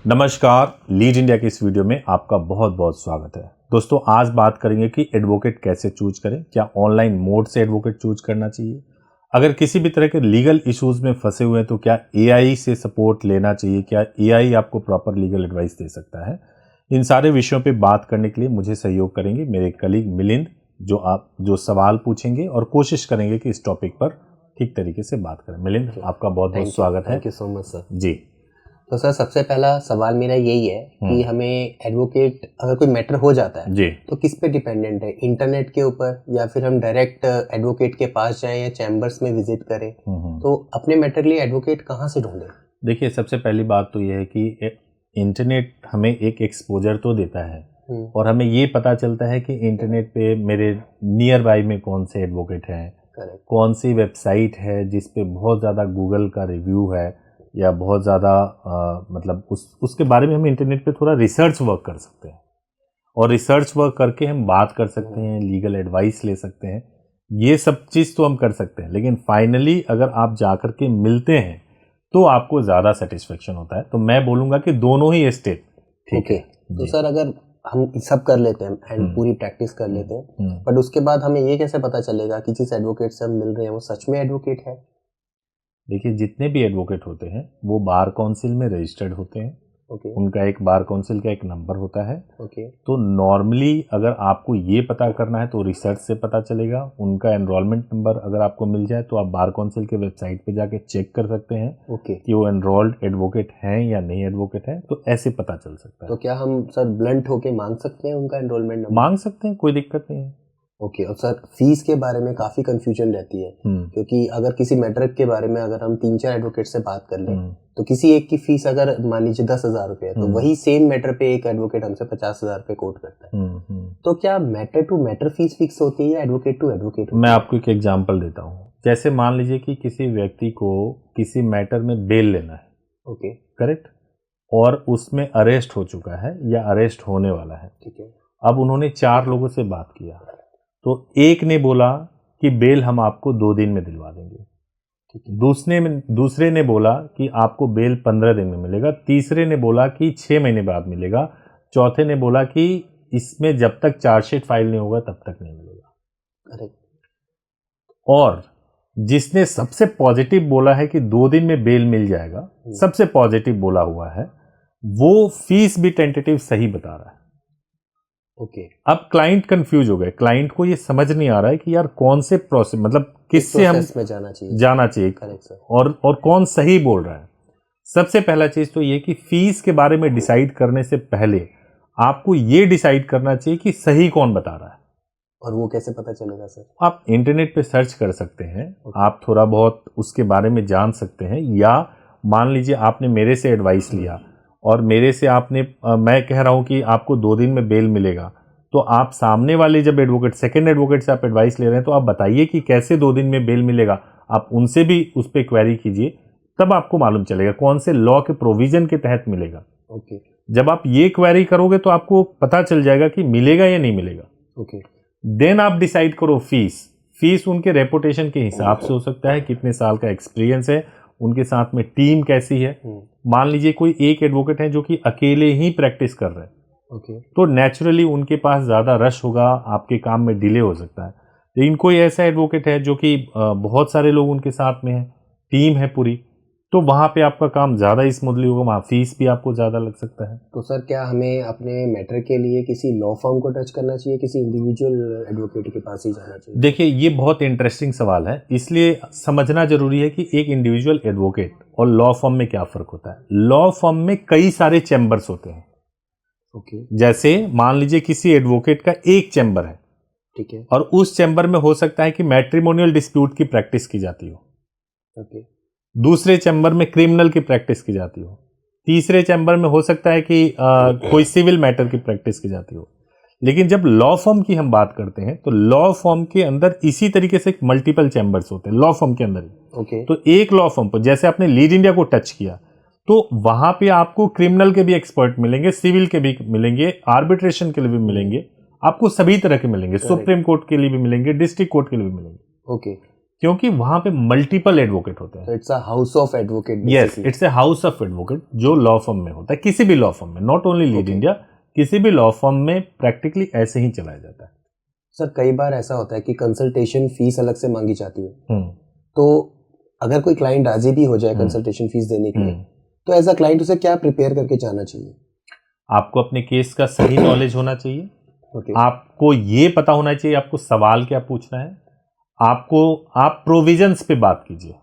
नमस्कार, lead India की इस वीडियो में आपका बहुत बहुत स्वागत है। दोस्तों, आज बात करेंगे कि एडवोकेट कैसे चूज करें। क्या ऑनलाइन मोड से एडवोकेट चूज करना चाहिए? अगर किसी भी तरह के लीगल इश्यूज में फंसे हुए हैं तो क्या एआई से सपोर्ट लेना चाहिए? क्या एआई आपको प्रॉपर लीगल एडवाइस दे सकता है? इन सारे विषयों पे बात करने के लिए मुझे सहयोग करेंगे मेरे कलीग मिलिंद, जो सवाल पूछेंगे और कोशिश करेंगे कि इस टॉपिक पर ठीक तरीके से बात करें। मिलिंद, आपका बहुत बहुत स्वागत है। Thank you so much sir. जी, तो सर, सबसे पहला सवाल मेरा यही है कि हमें एडवोकेट अगर कोई मैटर हो जाता है जी, तो किस पे डिपेंडेंट है? इंटरनेट के ऊपर, या फिर हम डायरेक्ट एडवोकेट के पास जाएं या चैम्बर्स में विजिट करें? तो अपने मैटर के लिए एडवोकेट कहाँ से ढूंढें? देखिए, सबसे पहली बात तो यह है कि इंटरनेट हमें एक एक्सपोजर तो देता है और हमें ये पता चलता है कि इंटरनेट पे मेरे नियर बाई में कौन से एडवोकेट हैं, कौन सी वेबसाइट है जिस पे बहुत ज़्यादा गूगल का रिव्यू है या बहुत ज़्यादा मतलब उसके बारे में हम इंटरनेट पे थोड़ा रिसर्च वर्क कर सकते हैं और रिसर्च वर्क करके हम बात कर सकते हैं, लीगल एडवाइस ले सकते हैं। ये सब चीज़ तो हम कर सकते हैं, लेकिन फाइनली अगर आप जाकर के मिलते हैं तो आपको ज़्यादा सेटिस्फेक्शन होता है। तो मैं बोलूँगा कि दोनों ही स्टेप ठीक है। तो सर, अगर हम सब कर लेते हैं एंड पूरी प्रैक्टिस कर लेते हैं, बट उसके बाद हमें ये कैसे पता चलेगा कि जिस एडवोकेट से हम मिल रहे हैं वो सच में एडवोकेट है? देखिए, जितने भी एडवोकेट होते हैं वो बार काउंसिल में रजिस्टर्ड होते हैं। उनका एक बार काउंसिल का एक नंबर होता है। तो नॉर्मली अगर आपको ये पता करना है तो रिसर्च से पता चलेगा। उनका एनरोलमेंट नंबर अगर आपको मिल जाए तो आप बार काउंसिल के वेबसाइट पे जाके चेक कर सकते हैं कि वो एनरोल्ड एडवोकेट हैं या नहीं एडवोकेट हैं। तो ऐसे पता चल सकता है। तो क्या हम सर ब्लंट होके मांग सकते हैं उनका एनरोलमेंट नंबर? मांग सकते हैं, कोई दिक्कत नहीं है। और सर, फीस के बारे में काफी कंफ्यूजन रहती है, क्योंकि अगर किसी मैटर के बारे में अगर हम 3-4 एडवोकेट से बात कर लें तो किसी एक की फीस अगर मान लीजिए 10,000 रुपये है तो वही सेम मैटर पे एक एडवोकेट हमसे 50,000 रुपये कोट करता है। तो क्या matter to matter fees fix होती है या एडवोकेट टू एडवोकेट? मैं आपको एक एग्जाम्पल देता हूँ। जैसे मान लीजिए कि किसी व्यक्ति को किसी मैटर में बेल लेना है, करेक्ट, और उसमें अरेस्ट हो चुका है या अरेस्ट होने वाला है। ठीक है। अब उन्होंने 4 लोगों से बात किया तो एक ने बोला कि बेल हम आपको 2 दिन में दिलवा देंगे, दूसरे ने बोला कि आपको बेल 15 दिन में मिलेगा, तीसरे ने बोला कि 6 महीने बाद मिलेगा, चौथे ने बोला कि इसमें जब तक चार्जशीट फाइल नहीं होगा तब तक नहीं मिलेगा। और जिसने सबसे पॉजिटिव बोला है कि 2 दिन में बेल मिल जाएगा, सबसे पॉजिटिव बोला हुआ है, वो फीस भी टेंटेटिव सही बता रहा है। अब क्लाइंट कंफ्यूज हो गए। क्लाइंट को ये समझ नहीं आ रहा है कि यार कौन से प्रोसेस, मतलब किससे हम जाना चाहिए और कौन सही बोल रहा है। सबसे पहला चीज तो ये कि फीस के बारे में डिसाइड करने से पहले आपको ये डिसाइड करना चाहिए कि सही कौन बता रहा है। और वो कैसे पता चलेगा सर? आप इंटरनेट पे सर्च कर सकते हैं, आप थोड़ा बहुत उसके बारे में जान सकते हैं। या मान लीजिए आपने मेरे से एडवाइस लिया और मेरे से मैं कह रहा हूं कि आपको 2 दिन में बेल मिलेगा, तो आप सामने वाले जब सेकंड एडवोकेट से आप एडवाइस ले रहे हैं तो आप बताइए कि कैसे 2 दिन में बेल मिलेगा। आप उनसे भी उस पर क्वेरी कीजिए, तब आपको मालूम चलेगा कौन से लॉ के प्रोविजन के तहत मिलेगा। जब आप ये क्वेरी करोगे तो आपको पता चल जाएगा कि मिलेगा या नहीं मिलेगा। देन आप डिसाइड करो फीस उनके रेपुटेशन के हिसाब से हो सकता है, कितने साल का एक्सपीरियंस है, उनके साथ में टीम कैसी है। मान लीजिए कोई एक एडवोकेट है जो कि अकेले ही प्रैक्टिस कर रहे हैं, तो नेचुरली उनके पास ज्यादा रश होगा, आपके काम में डिले हो सकता है। लेकिन कोई ऐसा एडवोकेट है जो कि बहुत सारे लोग उनके साथ में है, टीम है पूरी, तो वहां पे आपका काम ज्यादा स्मूथली होगा, वहां फीस भी आपको ज्यादा लग सकता है। तो सर, क्या हमें अपने मैटर के लिए किसी लॉ फर्म को टच करना चाहिए, किसी इंडिविजुअल एडवोकेट के पास ही जाना चाहिए? देखिए, ये बहुत इंटरेस्टिंग सवाल है, इसलिए समझना जरूरी है कि एक इंडिविजुअल एडवोकेट और लॉ फर्म में क्या फर्क होता है। लॉ फर्म में कई सारे चैम्बर्स होते हैं। जैसे मान लीजिए किसी एडवोकेट का एक चैम्बर है, ठीक है, और उस चैम्बर में हो सकता है कि मैट्रिमोनियल डिस्प्यूट की प्रैक्टिस की जाती हो, दूसरे चैम्बर में क्रिमिनल की प्रैक्टिस की जाती हो, तीसरे चैम्बर में हो सकता है कि कोई सिविल मैटर की प्रैक्टिस की जाती हो। लेकिन जब लॉ फर्म की हम बात करते हैं तो लॉ फर्म के अंदर इसी तरीके से मल्टीपल चैम्बर्स होते हैं लॉ फर्म के अंदर। तो एक लॉ फर्म पर जैसे आपने लीड इंडिया को टच किया तो वहां पे आपको क्रिमिनल के भी एक्सपर्ट मिलेंगे, सिविल के भी मिलेंगे, आर्बिट्रेशन के लिए भी मिलेंगे, आपको सभी तरह के मिलेंगे, सुप्रीम कोर्ट के लिए भी मिलेंगे, डिस्ट्रिक्ट कोर्ट के लिए भी मिलेंगे। क्योंकि वहां पे मल्टीपल एडवोकेट होते हैं। It's a house of advocate. Yes, it's a house of advocate जो लॉ फर्म में होता है, किसी भी लॉ फर्म में, नॉट ओनली लीड इंडिया, किसी भी लॉ फर्म में प्रैक्टिकली ऐसे ही चलाया जाता है। सर कई बार ऐसा होता है कि कंसल्टेशन फीस अलग से मांगी जाती है, तो अगर कोई क्लाइंट राजी भी हो जाए कंसल्टेशन फीस देने के लिए, तो एज अ क्लाइंट उसे क्या प्रिपेयर करके जाना चाहिए? आपको अपने केस का सही नॉलेज होना चाहिए। आपको ये पता होना चाहिए आपको सवाल क्या पूछना है। आप प्रोविजंस पे बात कीजिए।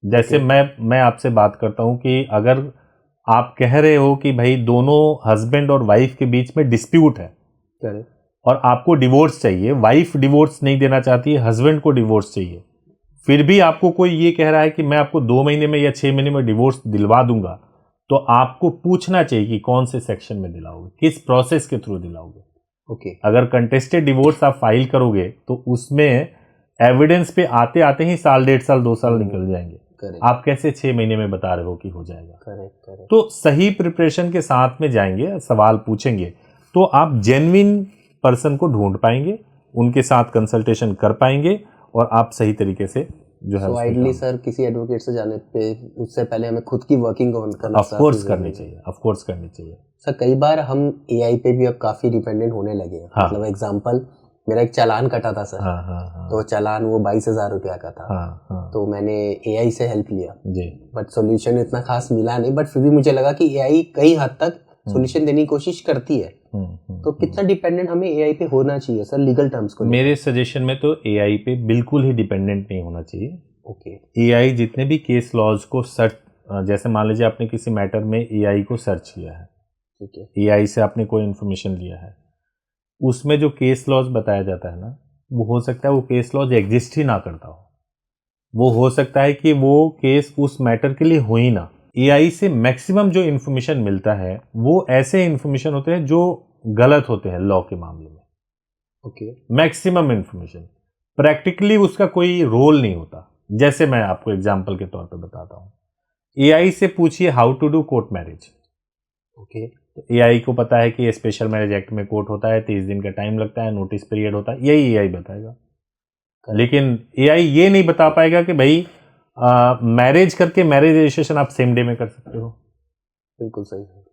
जैसे मैं आपसे बात करता हूं कि अगर आप कह रहे हो कि भाई दोनों हस्बैंड और वाइफ के बीच में डिस्प्यूट है और आपको डिवोर्स चाहिए, वाइफ डिवोर्स नहीं देना चाहती है, हस्बैंड को डिवोर्स चाहिए, फिर भी आपको कोई ये कह रहा है कि मैं आपको 2 महीने में या 6 महीने में डिवोर्स दिलवा दूंगा, तो आपको पूछना चाहिए कि कौन से सेक्शन में दिलाओगे, किस प्रोसेस के थ्रू दिलाओगे। अगर कंटेस्टेड डिवोर्स आप फाइल करोगे तो उसमें एविडेंस पे आते आते ही साल, 1.5 साल, 2 साल निकल जाएंगे। आप कैसे 6 महीने में बता रहे हो कि हो जाएगा। तो सही प्रिपरेशन के साथ में जाएंगे, सवाल पूछेंगे, तो आप जेन्युइन पर्सन को ढूंढ पाएंगे, उनके साथ कंसल्टेशन कर पाएंगे और आप सही तरीके से जो है आइडली सर किसी एडवोकेट से जाने पे उससे पहले हमें खुद की वर्किंग करना ऑफ कोर्स करनी चाहिए। सर कई बार हम एआई पे भी अब काफी डिपेंडेंट होने लगे हैं। मतलब एग्जांपल, मेरा एक चालान कटा था सर। तो चालान वो 22,000 रुपया का था। तो मैंने एआई से हेल्प लिया जी, बट सॉल्यूशन इतना खास मिला नहीं। बट फिर भी मुझे लगा कि एआई कई हद तक सॉल्यूशन देने की कोशिश करती है। तो कितना डिपेंडेंट हमें एआई पे होना चाहिए सर लीगल टर्म्स को? मेरे सजेशन में तो एआई पे बिल्कुल ही डिपेंडेंट नहीं होना चाहिए। एआई जितने भी केस लॉज को सर्च, जैसे मान लीजिए आपने किसी मैटर में एआई को सर्च किया है, ठीक है, एआई से आपने कोई इन्फॉर्मेशन लिया है, उसमें जो केस लॉज बताया जाता है ना, वो हो सकता है वो केस लॉज एग्जिस्ट ही ना करता हो। वो हो सकता है कि वो केस उस मैटर के लिए हो ही ना। एआई से मैक्सिमम जो इन्फॉर्मेशन मिलता है वो ऐसे इन्फॉर्मेशन होते हैं जो गलत होते हैं लॉ के मामले में। मैक्सिमम इन्फॉर्मेशन, प्रैक्टिकली उसका कोई रोल नहीं होता। जैसे मैं आपको एग्जांपल के तौर पे बताता हूँ, एआई से पूछिए how to do court marriage. तो एआई को पता है कि स्पेशल मैरिज एक्ट में कोर्ट होता है, 30 दिन का टाइम लगता है, नोटिस पीरियड होता है, यही एआई बताएगा। लेकिन एआई ये नहीं बता पाएगा कि भाई मैरिज करके मैरिज रजिस्ट्रेशन आप सेम डे में कर सकते हो। बिल्कुल सही है।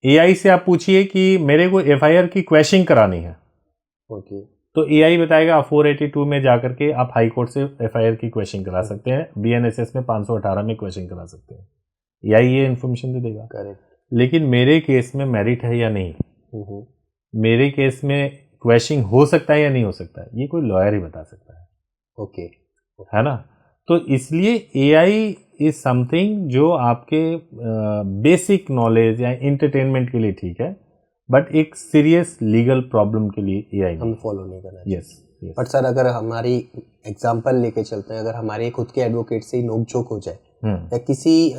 एआई से आप पूछिए कि मेरे को एफआईआर की क्वेशिंग करानी है, तो एआई बताएगा 482 में जाकर के आप हाई कोर्ट से एफआईआर की क्वेशिंग करा सकते हैं, बीएनएसएस में 518 में क्वेशिंग करा सकते हैं। एआई ये इन्फॉर्मेशन दे देगा। करेक्ट। लेकिन मेरे केस में मेरिट है या नहीं, मेरे केस में क्वेशिंग हो सकता है या नहीं हो सकता है, ये कोई लॉयर ही बता सकता है। है ना। तो इसलिए एआई इज समथिंग जो आपके बेसिक नॉलेज या एंटरटेनमेंट के लिए ठीक है, बट एक सीरियस लीगल प्रॉब्लम के लिए एआई हमें फॉलो नहीं करना चाहिए। यस। बट सर अगर हमारी एग्जांपल लेके चलते हैं, अगर हमारे खुद के एडवोकेट से ही नोकझोंक हो जाए या किसी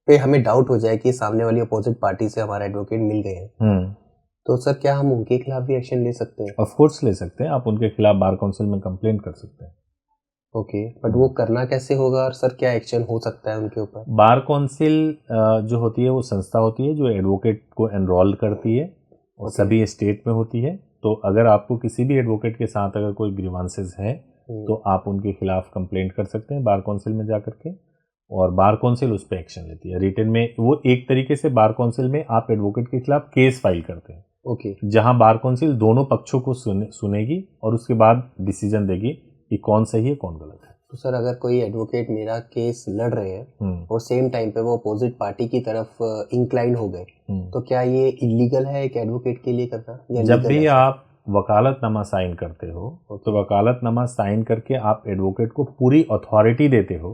पे हमें डाउट हो जाए कि सामने वाली अपोजिट पार्टी से हमारा एडवोकेट मिल गए हैं, तो सर क्या हम उनके खिलाफ भी एक्शन ले सकते हैं? ऑफ कोर्स ले सकते हैं। आप उनके खिलाफ बार काउंसिल में कंप्लेंट कर सकते हैं। बट वो करना कैसे होगा और सर क्या एक्शन हो सकता है उनके ऊपर? बार काउंसिल जो होती है वो संस्था होती है जो एडवोकेट को एनरोल करती है और सभी स्टेट में होती है। तो अगर आपको किसी भी एडवोकेट के साथ अगर कोई ग्रीवांसेस है तो आप उनके खिलाफ कंप्लेंट कर सकते हैं बार काउंसिल में जाकर के, और बार काउंसिल उस पर एक्शन लेती है। रिटन में वो एक तरीके से बार काउंसिल में आप एडवोकेट के खिलाफ केस फाइल करते हैं। जहां बार काउंसिल दोनों पक्षों को सुनेगी और उसके बाद डिसीजन देगी कि कौन सही है कौन गलत है। तो सर अगर कोई एडवोकेट मेरा केस लड़ रहे हैं और सेम टाइम पे वो अपोजिट पार्टी की तरफ इंक्लाइन हो गए, तो क्या ये इलीगल है एक एडवोकेट के लिए करना? जब भी आप वकालतनामा साइन करते हो तो वकालतनामा साइन करके आप एडवोकेट को पूरी अथॉरिटी देते हो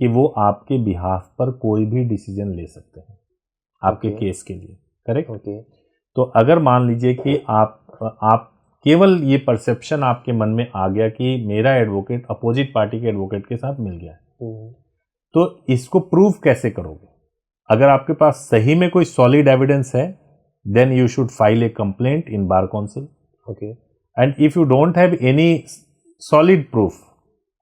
कि वो आपके बिहाफ पर कोई भी डिसीजन ले सकते हैं आपके केस के लिए। करेक्ट। तो अगर मान लीजिए कि आप केवल ये परसेप्शन आपके मन में आ गया कि मेरा एडवोकेट अपोजिट पार्टी के एडवोकेट के साथ मिल गया है, तो इसको प्रूव कैसे करोगे? अगर आपके पास सही में कोई सॉलिड एविडेंस है, then you should file a complaint in bar council. And if you don't have any solid proof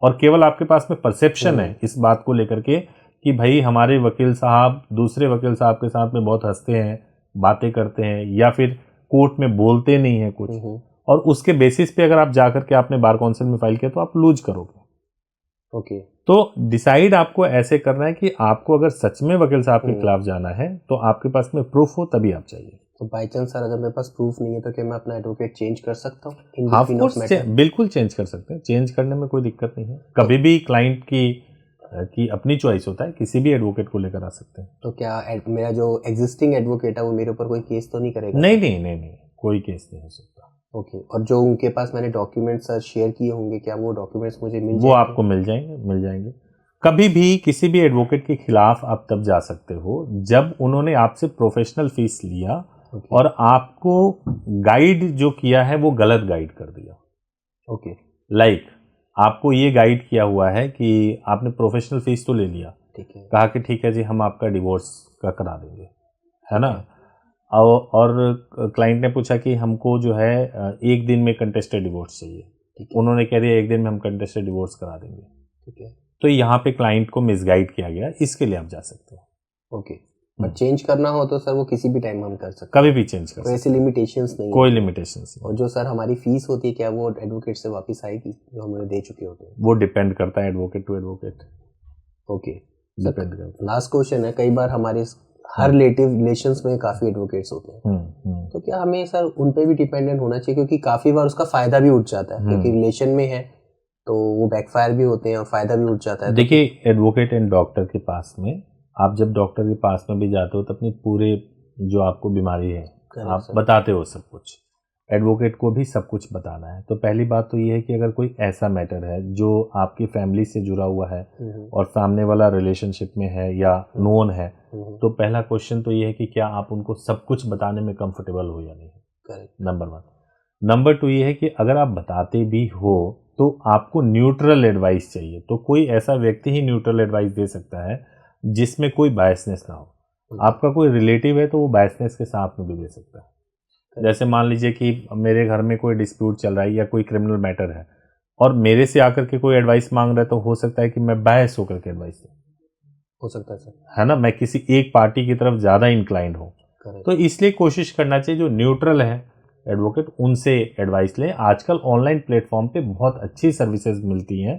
और केवल आपके पास में परसेप्शन है इस बात को लेकर के कि भाई हमारे वकील साहब दूसरे वकील साहब के साथ में बहुत हंसते हैं, बातें करते हैं, या फिर कोर्ट में बोलते नहीं है कुछ, और उसके बेसिस पे अगर आप जाकर के आपने बार काउंसिल में फाइल किया तो आप लूज करोगे। ओके। तो डिसाइड आपको ऐसे करना है कि आपको अगर सच में वकील साहब के खिलाफ जाना है तो आपके पास में प्रूफ हो तभी आप चाहिए। तो बाई चांस सर अगर मेरे पास प्रूफ नहीं है तो क्या मैं अपना एडवोकेट चेंज कर सकता हूँ in of between of course matter? बिल्कुल चेंज कर सकते हैं, चेंज करने में कोई दिक्कत नहीं है। कभी भी क्लाइंट की अपनी चॉइस होता है, किसी भी एडवोकेट को लेकर आ सकते हैं। तो क्या मेरा जो एग्जिस्टिंग एडवोकेट है वो मेरे ऊपर कोई केस तो नहीं करेगा? नहीं, कोई केस नहीं हो सकता। ओके। और जो उनके पास मैंने डॉक्यूमेंट्स सर शेयर किए होंगे, क्या वो डॉक्यूमेंट्स मुझे मिल जाएंगे? वो आपको मिल जाएंगे। कभी भी किसी भी एडवोकेट के खिलाफ आप तब जा सकते हो जब उन्होंने आपसे प्रोफेशनल फीस लिया और आपको गाइड जो किया है वो गलत गाइड कर दिया। ओके। लाइक आपको ये गाइड किया हुआ है कि आपने प्रोफेशनल फीस तो ले लिया, ठीक है, कहा कि ठीक है जी हम आपका डिवोर्स का करा देंगे, है ना। और क्लाइंट ने पूछा कि हमको जो है 1 दिन में कंटेस्टेड डिवोर्स चाहिए। उन्होंने कह दिया 1 दिन में हम कंटेस्टेड डिवोर्स करा देंगे। ठीक है। तो यहाँ पे क्लाइंट को मिसगाइड किया गया, इसके लिए आप जा सकते हो। ओके। बट चेंज करना हो तो सर वो किसी भी टाइम हम कर सकते हैं? कभी भी चेंज कर सकते हैं, ऐसी लिमिटेशंस नहीं? कोई लिमिटेशंस नहीं। और जो सर हमारी फीस होती है क्या वो एडवोकेट से वापस आएगी जो हमने दे चुके होते हैं? वो डिपेंड करता है advocate to advocate. Okay. Depend करता है। लास्ट क्वेश्चन है, कई बार हमारे हर रिलेशंस में काफी एडवोकेट्स होते हैं, तो क्या हमें सर उन पे भी डिपेंडेंट होना चाहिए? क्योंकि काफी बार उसका फायदा भी उठ जाता है, क्योंकि रिलेशन में है तो वो बैकफायर भी होते हैं और फायदा भी उठ जाता है। देखिए एडवोकेट एंड डॉक्टर के पास में, आप जब डॉक्टर के पास में भी जाते हो तो अपनी पूरे जो आपको बीमारी है आप बताते हो सब कुछ, एडवोकेट को भी सब कुछ बताना है। तो पहली बात तो ये है कि अगर कोई ऐसा मैटर है जो आपकी फैमिली से जुड़ा हुआ है और सामने वाला रिलेशनशिप में है या नोन है, तो पहला क्वेश्चन तो ये है कि क्या आप उनको सब कुछ बताने में कंफर्टेबल हो या नहीं। नंबर 1। नंबर 2 ये है कि अगर आप बताते भी हो तो आपको न्यूट्रल एडवाइस चाहिए। तो कोई ऐसा व्यक्ति ही न्यूट्रल एडवाइस दे सकता है जिसमें कोई बायसनेस ना हो। आपका कोई रिलेटिव है तो वो बायसनेस के साथ में भी दे सकता है। जैसे मान लीजिए कि मेरे घर में कोई डिस्प्यूट चल रहा है या कोई क्रिमिनल मैटर है और मेरे से आकर के कोई एडवाइस मांग रहा है, तो हो सकता है कि मैं बायस होकर के एडवाइस दूं। हो सकता है सर, है ना, मैं किसी एक पार्टी की तरफ ज़्यादा इंक्लाइंड हूँ। तो इसलिए कोशिश करना चाहिए जो न्यूट्रल है एडवोकेट उनसे एडवाइस लें। आजकल ऑनलाइन प्लेटफॉर्म पे बहुत अच्छी सर्विसेज मिलती हैं,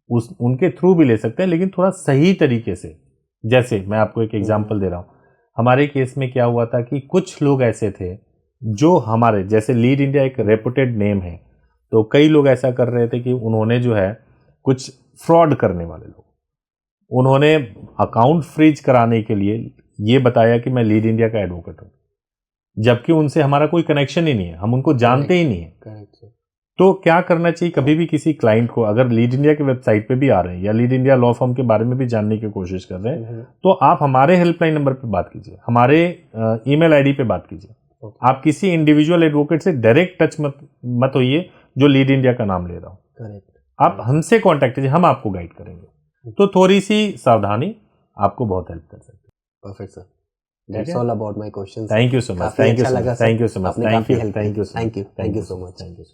उनके थ्रू भी ले सकते हैं, लेकिन थोड़ा सही तरीके से। जैसे मैं आपको एक एग्जांपल दे रहा हूँ, हमारे केस में क्या हुआ था कि कुछ लोग ऐसे थे जो हमारे जैसे लीड इंडिया एक रेपुटेड नेम है, तो कई लोग ऐसा कर रहे थे कि उन्होंने जो है कुछ फ्रॉड करने वाले लोग, उन्होंने अकाउंट फ्रीज कराने के लिए ये बताया कि मैं लीड इंडिया का एडवोकेट हूँ, जबकि उनसे हमारा कोई कनेक्शन ही नहीं है, हम उनको जानते ही नहीं है। तो क्या करना चाहिए, कभी भी किसी क्लाइंट को अगर लीड इंडिया के वेबसाइट पे भी आ रहे हैं या लीड इंडिया लॉ फर्म के बारे में भी जानने की कोशिश कर रहे हैं, तो आप हमारे हेल्पलाइन नंबर पे बात कीजिए, हमारे ईमेल आईडी पे बात कीजिए। आप किसी इंडिविजुअल एडवोकेट से डायरेक्ट टच मत होइए जो लीड इंडिया का नाम ले रहा हूँ। आप हमसे कॉन्टैक्ट कीजिए, हम आपको गाइड करेंगे। तो थोड़ी सी सावधानी आपको बहुत हेल्प कर सकती है। Perfect sir, that's all about my questions. Thank you so much, thank you so much, thank you so much, thank you so much, thank you.